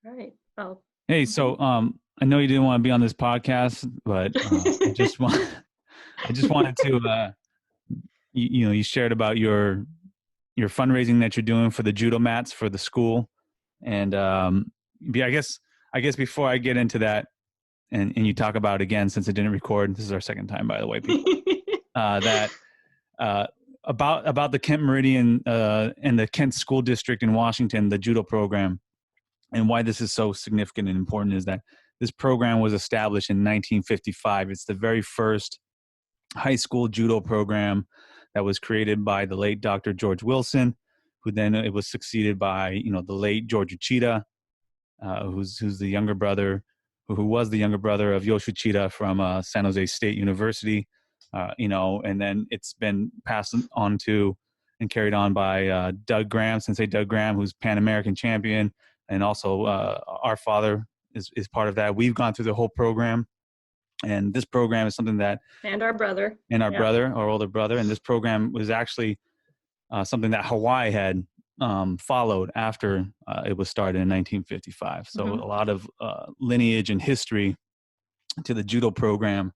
Right. Oh. Hey, Mhm. so I know you didn't want to be on this podcast, but I just wanted to you shared about your fundraising that you're doing for the judo mats for the school, and yeah, I guess before I get into that and you talk about it again, since it didn't record, this is our second time, by the way, people, that uh, about the Kent Meridian and the Kent School District in Washington, the judo program, and why this is so significant and important is that this program was established in 1955. It's the very first high school judo program that was created by the late Dr. George Wilson, who then it was succeeded by the late George Uchida, who's the younger brother, who was the younger brother of Yoshi Uchida from San Jose State University, and then it's been passed on to and carried on by Doug Graham, Sensei Doug Graham, who's Pan American champion, and also our father is part of that. We've gone through the whole program, and this program is something that And our brother. and our Yeah. brother, our older brother, and this program was actually something that Hawaii had followed after it was started in 1955. So Mhm. a lot of lineage and history to the judo program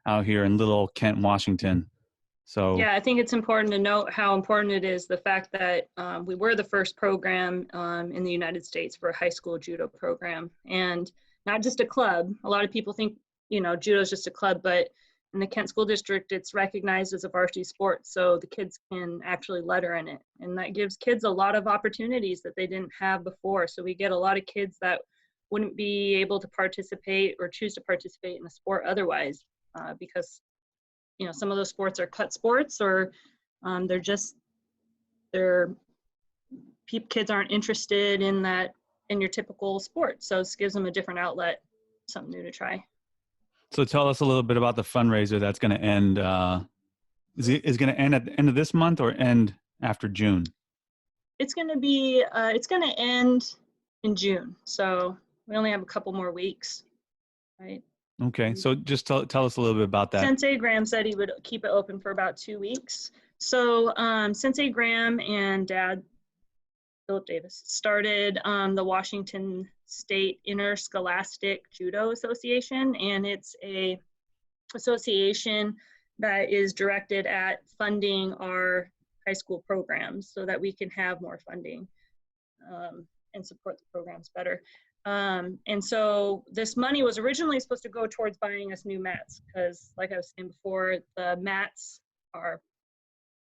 out here in little Kent, Washington. So Yeah, I think it's important to note how important it is the fact that we were the first program in the United States for a high school judo program, and not just a club. A lot of people think, judo is just a club, but in the Kent School District, it's recognized as a varsity sport, so the kids can actually letter in it, and that gives kids a lot of opportunities that they didn't have before. So we get a lot of kids that wouldn't be able to participate or choose to participate in a sport otherwise, because some of those sports are cut sports, or they're just they're kids aren't interested in that in your typical sport. So this gives them a different outlet, something new to try. so tell us a little bit about the fundraiser that's going to end. Is going to end at the end of this month or end after June? It's going to end in June, so we only have a couple more weeks, right? Okay, so just tell us a little bit about that. Sensei Graham said he would keep it open for about 2 weeks. So Sensei Graham and Dad Philip Davis started the Washington State Interscholastic Judo Association, and it's a association that is directed at funding our high school programs so that we can have more funding and support the programs better. And so this money was originally supposed to go towards buying us new mats, because like I was saying before, the mats are,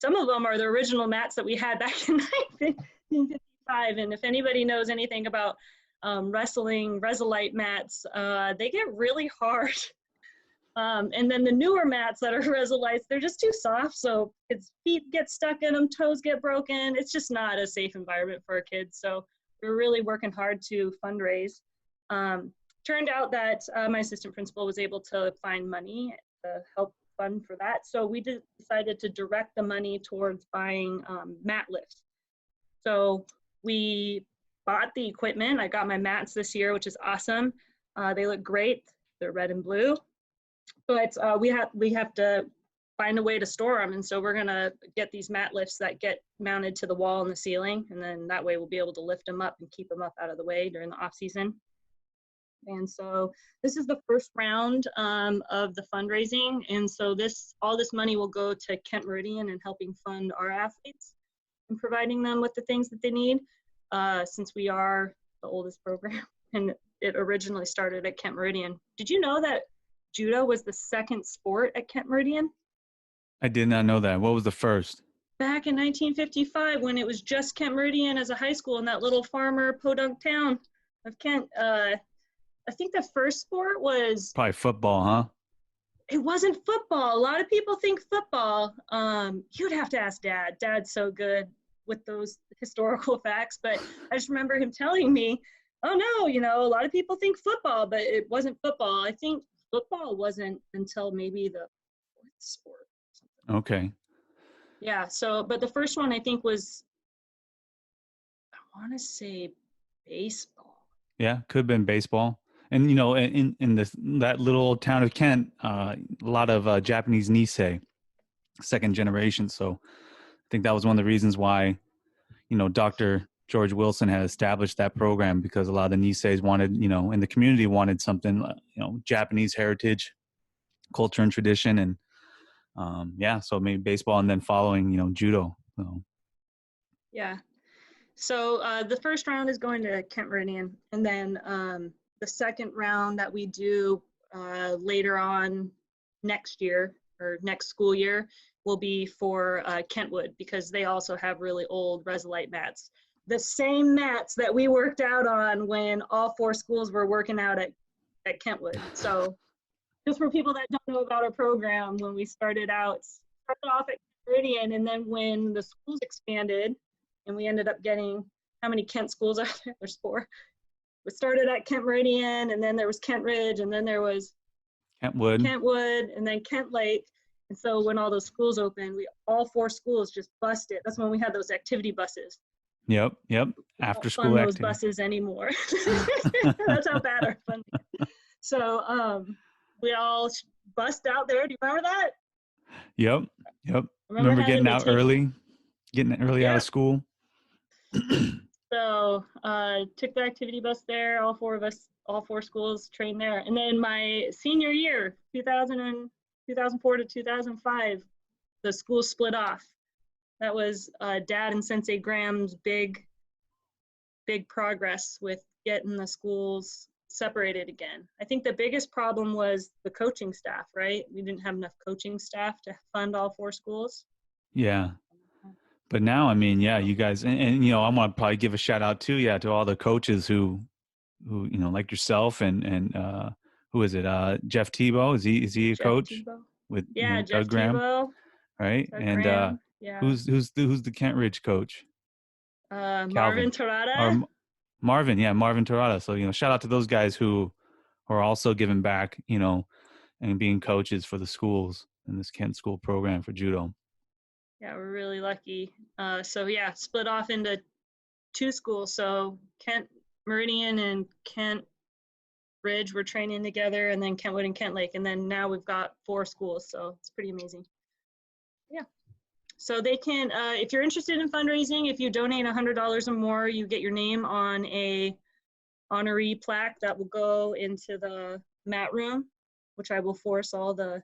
some of them are the original mats that we had back in 1955. And if anybody knows anything about wrestling Resolite mats, they get really hard. And then the newer mats that are Resolites, they're just too soft. So kids' feet get stuck in them, toes get broken. It's just not a safe environment for our kids. So we're really working hard to fundraise. Turned out that my assistant principal was able to find money to help fund for that. So we decided to direct the money towards buying mat lifts. So we bought the equipment. I got my mats this year, which is awesome. They look great. They're red and blue. But we have to find a way to store them, and so we're gonna get these mat lifts that get mounted to the wall and the ceiling, and then that way we'll be able to lift them up and keep them up out of the way during the off season. And so this is the first round of the fundraising, and so all this money will go to Kent Meridian and helping fund our athletes and providing them with the things that they need, since we are the oldest program and it originally started at Kent Meridian. Did you know that judo was the second sport at Kent Meridian? I did not know that. What was the first? Back in 1955, when it was just Kent Meridian as a high school in that little farmer podunk town of Kent. I think the first sport was, Probably football, huh? it wasn't football. A lot of people think football. You'd have to ask Dad. Dad's so good with those historical facts, but I just remember him telling me, oh no, a lot of people think football, but it wasn't football. I think football wasn't until maybe the fourth sport. Okay. Yeah, so, but the first one I think was, I want to say baseball. Yeah, could have been baseball. And in that little town of Kent, a lot of Japanese Nisei, second generation. So I think that was one of the reasons why, Dr. George Wilson had established that program because a lot of the Niseis wanted, in the community wanted something, Japanese heritage, culture and tradition. And so maybe baseball and then following, judo. So. Yeah. So the first round is going to Kent Meridian, and then the second round that we do later on next year or next school year will be for Kentwood, because they also have really old Resolite mats. The same mats that we worked out on when all 4 schools were working out at Kentwood. So just for people that don't know about our program, when we started off at Meridian, and then when the schools expanded and we ended up getting, how many Kent schools are there? There's 4. We started at Kent Meridian, and then there was Kent Ridge, and then there was Kentwood, and then Kent Lake. And so when all those schools opened, all 4 schools just busted. That's when we had those activity buses. Yep. After school activity. Those buses anymore. That's how bad our funding is. So we all bussed out there. Do you remember that? Yep. Remember getting early out of school? So took the activity bus there. All 4 of us, all 4 schools trained there. And then my senior year, 2004 to 2005, the school split off. That was Dad and Sensei Graham's big progress with getting the schools separated again. I think the biggest problem was the coaching staff, right? We didn't have enough coaching staff to fund all 4 schools. Yeah. But now, you guys, and I want to probably give a shout out to all the coaches who like yourself and who is it? Jeff Tebow, is he a coach? Tebow. With Jeff Doug Graham, Tebow, right? Doug and Graham, who's the Kent Ridge coach? Marvin Torada. Marvin Torada. So shout out to those guys who are also giving back, and being coaches for the schools in this Kent School program for judo. Yeah, we're really lucky. Split off into 2 schools. So Kent Meridian and Kent Ridge were training together, and then Kentwood and Kent Lake. And then now we've got 4 schools. So it's pretty amazing. Yeah. So they can, if you're interested in fundraising, if you donate $100 or more, you get your name on a honoree plaque that will go into the mat room, which I will force all the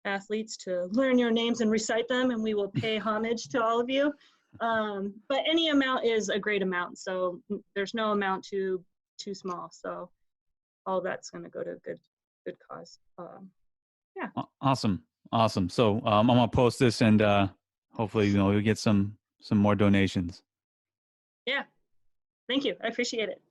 athletes to learn your names and recite them, and we will pay homage to all of you. But any amount is a great amount, so there's no amount too small. So all that's going to go to a good cause. Yeah. Awesome. So I'm gonna post this, and hopefully you'll get some more donations. Yeah. Thank you. I appreciate it.